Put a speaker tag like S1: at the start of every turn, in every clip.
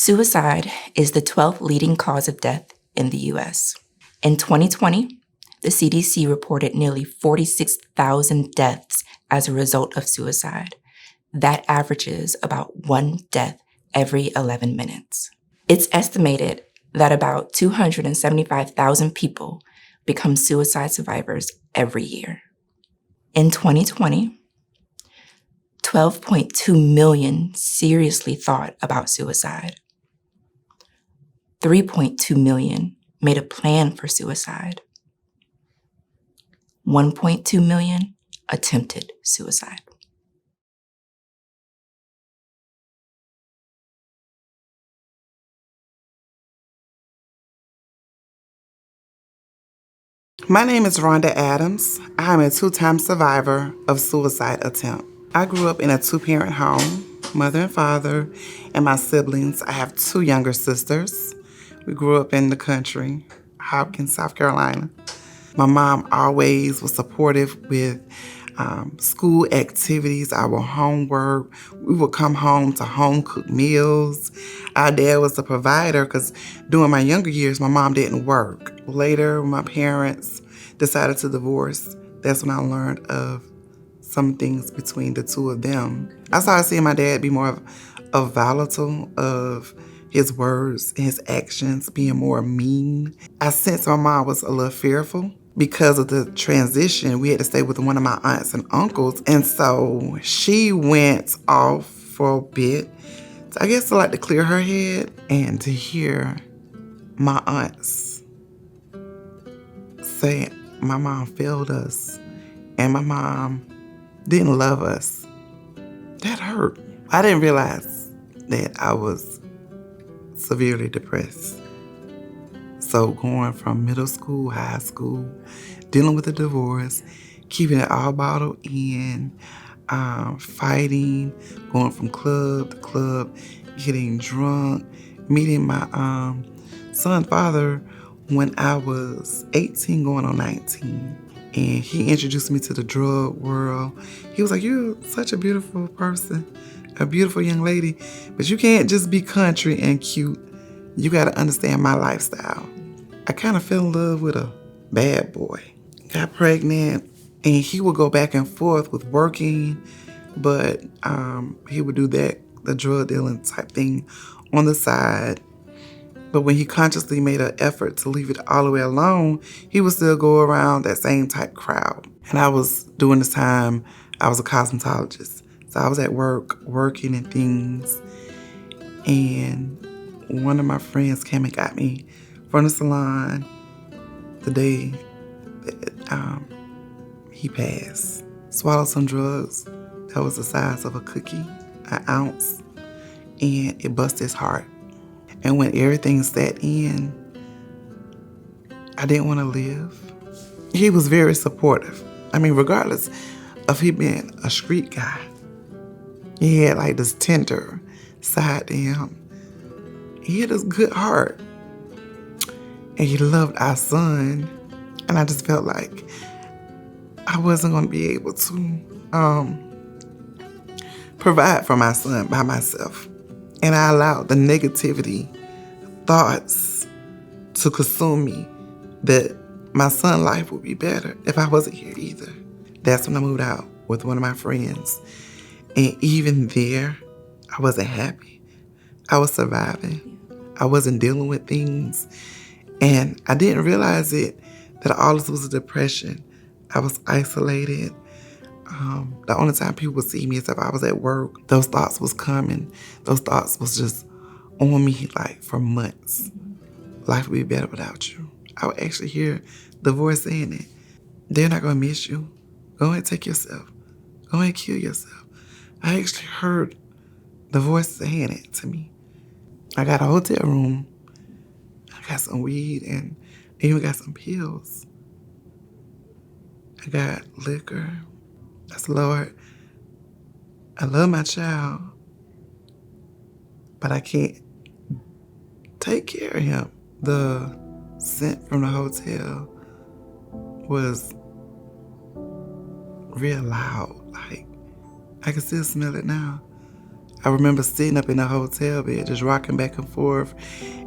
S1: Suicide is the 12th leading cause of death in the U.S. In 2020, the CDC reported nearly 46,000 deaths as a result of suicide. That averages about one death every 11 minutes. It's estimated that about 275,000 people become suicide survivors every year. In 2020, 12.2 million seriously thought about suicide. 3.2 million made a plan for suicide. 1.2 million attempted suicide.
S2: My name is Rhonda Adams. I'm a two-time survivor of suicide attempt. I grew up in a two-parent home, mother and father, and my siblings. I have two younger sisters. We grew up in the country, Hopkins, South Carolina. My mom always was supportive with school activities, our homework. We would come home to home-cooked meals. Our dad was a provider because during my younger years, my mom didn't work. Later, when my parents decided to divorce, that's when I learned of some things between the two of them. I started seeing my dad be more of volatile of his words and his actions, being more mean. I sensed my mom was a little fearful. Because of the transition, we had to stay with one of my aunts and uncles. And so she went off for a bit. So I guess to like to clear her head and to hear my aunts say my mom failed us and my mom didn't love us. That hurt. I didn't realize that I was severely depressed. So going from middle school, high school, dealing with a divorce, keeping it all bottled in, fighting, going from club to club, getting drunk, meeting my son's father when I was 18 going on 19. And he introduced me to the drug world. He was like, "You're such a beautiful person, a beautiful young lady, but you can't just be country and cute. You got to understand my lifestyle." I kind of fell in love with a bad boy. Got pregnant, and he would go back and forth with working, but he would do the drug dealing type thing on the side. But when he consciously made an effort to leave it all the way alone, he would still go around that same type crowd. And I was, during this time, I was a cosmetologist. So I was at work, working and things. And one of my friends came and got me from the salon the day that he passed. Swallowed some drugs that was the size of a cookie, an ounce, and it busted his heart. And when everything set in, I didn't want to live. He was very supportive. I mean, regardless of him being a street guy, he had like this tender side to him. He had this good heart. And he loved our son. And I just felt like I wasn't going to be able to provide for my son by myself. And I allowed the negativity thoughts to consume me that my son's life would be better if I wasn't here either. That's when I moved out with one of my friends. And even there, I wasn't happy. I was surviving. I wasn't dealing with things. And I didn't realize it, that all this was a depression. I was isolated. The only time people would see me is if I was at work. Those thoughts was coming. Those thoughts was just on me like for months. Life would be better without you. I would actually hear the voice saying it. They're not going to miss you. Go ahead and take yourself. Go ahead and kill yourself. I actually heard the voice saying it to me. I got a hotel room. I got some weed and even got some pills. I got liquor. I said, "Lord, I love my child, but I can't take care of him." The scent from the hotel was real loud. Like, I can still smell it now. I remember sitting up in the hotel bed, just rocking back and forth,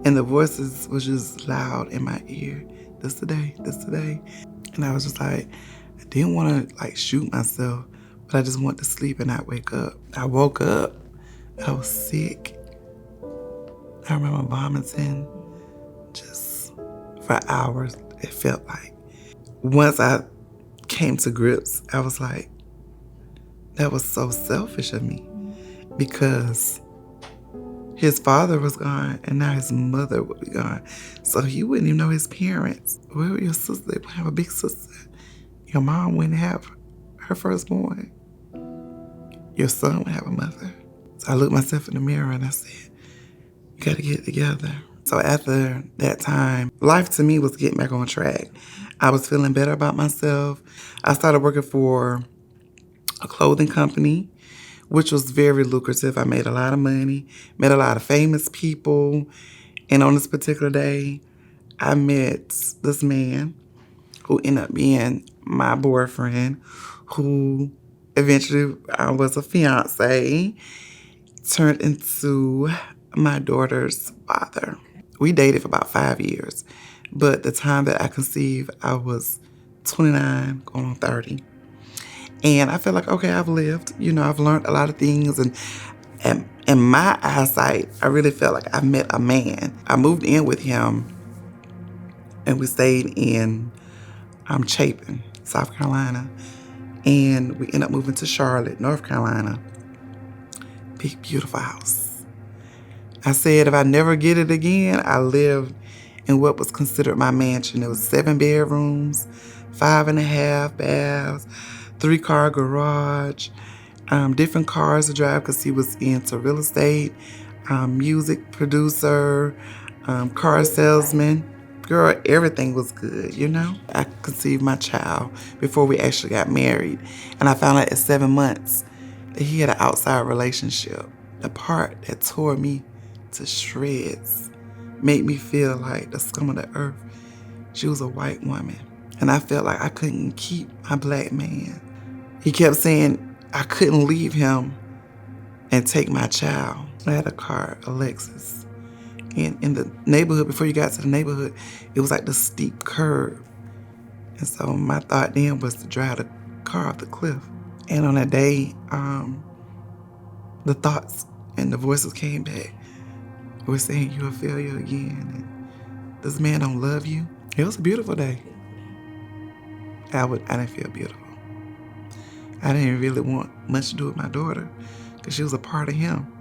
S2: and the voices was just loud in my ear. This today, this today. And I was just like, I didn't want to like shoot myself, but I just wanted to sleep and not wake up. I woke up, I was sick. I remember vomiting just for hours, it felt like. Once I came to grips, I was like, that was so selfish of me, because his father was gone and now his mother would be gone. So he wouldn't even know his parents. Where were your sisters? They would have a big sister. Your mom wouldn't have her firstborn. Your son would have a mother. So I looked myself in the mirror and I said, you gotta get it together. So after that time, life to me was getting back on track. I was feeling better about myself. I started working for a clothing company, which was very lucrative. I made a lot of money, met a lot of famous people. And on this particular day, I met this man who ended up being my boyfriend, who eventually was a fiance, turned into my daughter's father. We dated for about 5 years, but the time that I conceived, I was 29, going on 30. And I feel like, okay, I've lived, I've learned a lot of things, and in my eyesight, I really felt like I met a man. I moved in with him, and we stayed in Chapin, South Carolina, and we ended up moving to Charlotte, North Carolina. Big, beautiful house. I said if I never get it again, I lived in what was considered my mansion. It was 7 bedrooms, 5.5 baths, 3-car garage, different cars to drive because he was into real estate, music producer, car salesman. Girl, everything was good, I conceived my child before we actually got married. And I found out at 7 months that he had an outside relationship. The part that tore me to shreds made me feel like the scum of the earth. She was a white woman. And I felt like I couldn't keep my black man. He kept saying I couldn't leave him and take my child. I had a car, a Lexus. And in the neighborhood, before you got to the neighborhood, it was like the steep curve. And so my thought then was to drive the car off the cliff. And on that day, the thoughts and the voices came back. They were saying, you're a failure again. And this man don't love you. It was a beautiful day. I didn't feel beautiful. I didn't really want much to do with my daughter because she was a part of him.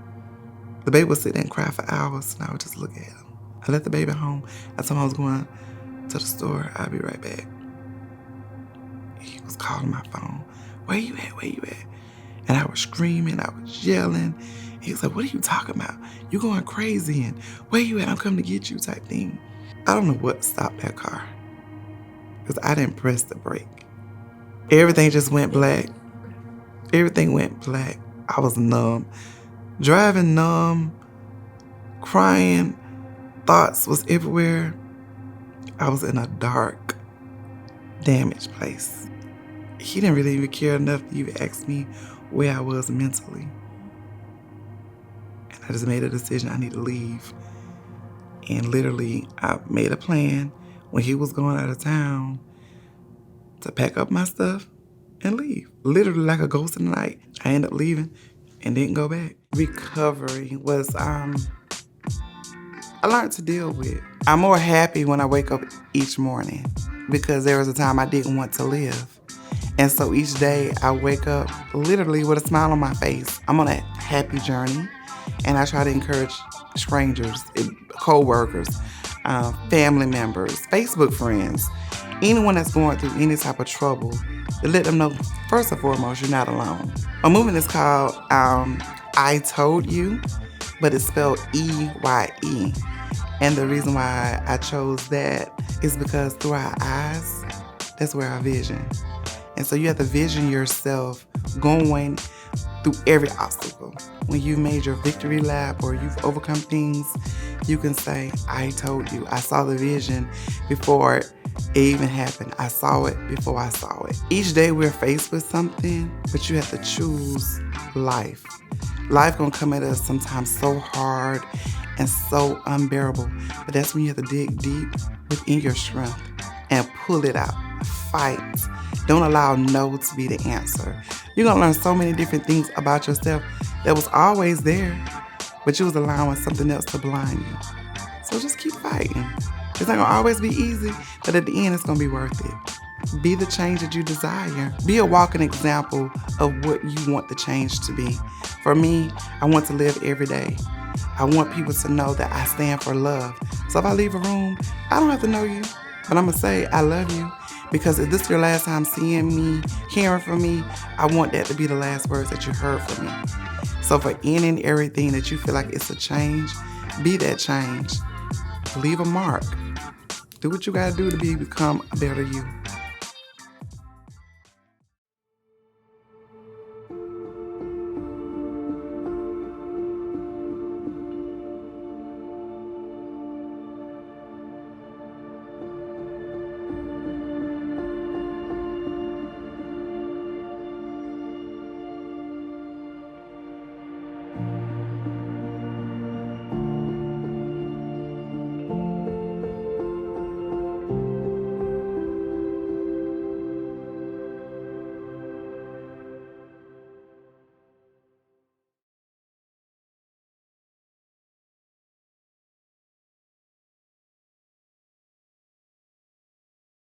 S2: The baby would sit there and cry for hours, and I would just look at him. I left the baby home. I told him I was going to the store. I'll be right back. He was calling my phone. Where you at? Where you at? And I was screaming. I was yelling. He was like, what are you talking about? You going crazy, and where you at? I'm coming to get you type thing. I don't know what stopped that car because I didn't press the brake. Everything just went black. Everything went black. I was numb. Driving numb, crying, thoughts was everywhere. I was in a dark, damaged place. He didn't really even care enough to even ask me where I was mentally. And I just made a decision I need to leave. And literally, I made a plan when he was going out of town to pack up my stuff and leave. Literally like a ghost in the night. I ended up leaving and didn't go back. Recovery was, I learned to deal with. I'm more happy when I wake up each morning because there was a time I didn't want to live. And so each day I wake up literally with a smile on my face. I'm on a happy journey, and I try to encourage strangers, co-workers, family members, Facebook friends, anyone that's going through any type of trouble, to let them know, first and foremost, you're not alone. My movement is called I Told You, but it's spelled E-Y-E. And the reason why I chose that is because through our eyes, that's where our vision. And so you have to vision yourself going through every obstacle. When you've made your victory lap or you've overcome things, you can say, I told you. I saw the vision before It even happened. I saw it before I saw it. Each day we're faced with something, but you have to choose life. Life gonna come at us sometimes so hard and so unbearable, but that's when you have to dig deep within your strength and pull it out. Fight. Don't allow no to be the answer. You're gonna learn so many different things about yourself that was always there, but you was allowing something else to blind you. So just keep fighting. It's not gonna always be easy, but at the end it's gonna be worth it. Be the change that you desire. Be a walking example of what you want the change to be. For me, I want to live every day. I want people to know that I stand for love. So if I leave a room, I don't have to know you, but I'm gonna say I love you, because if this is your last time seeing me, hearing from me, I want that to be the last words that you heard from me. So for any and everything that you feel like it's a change, be that change. Leave a mark. Do what you gotta do to become a better you.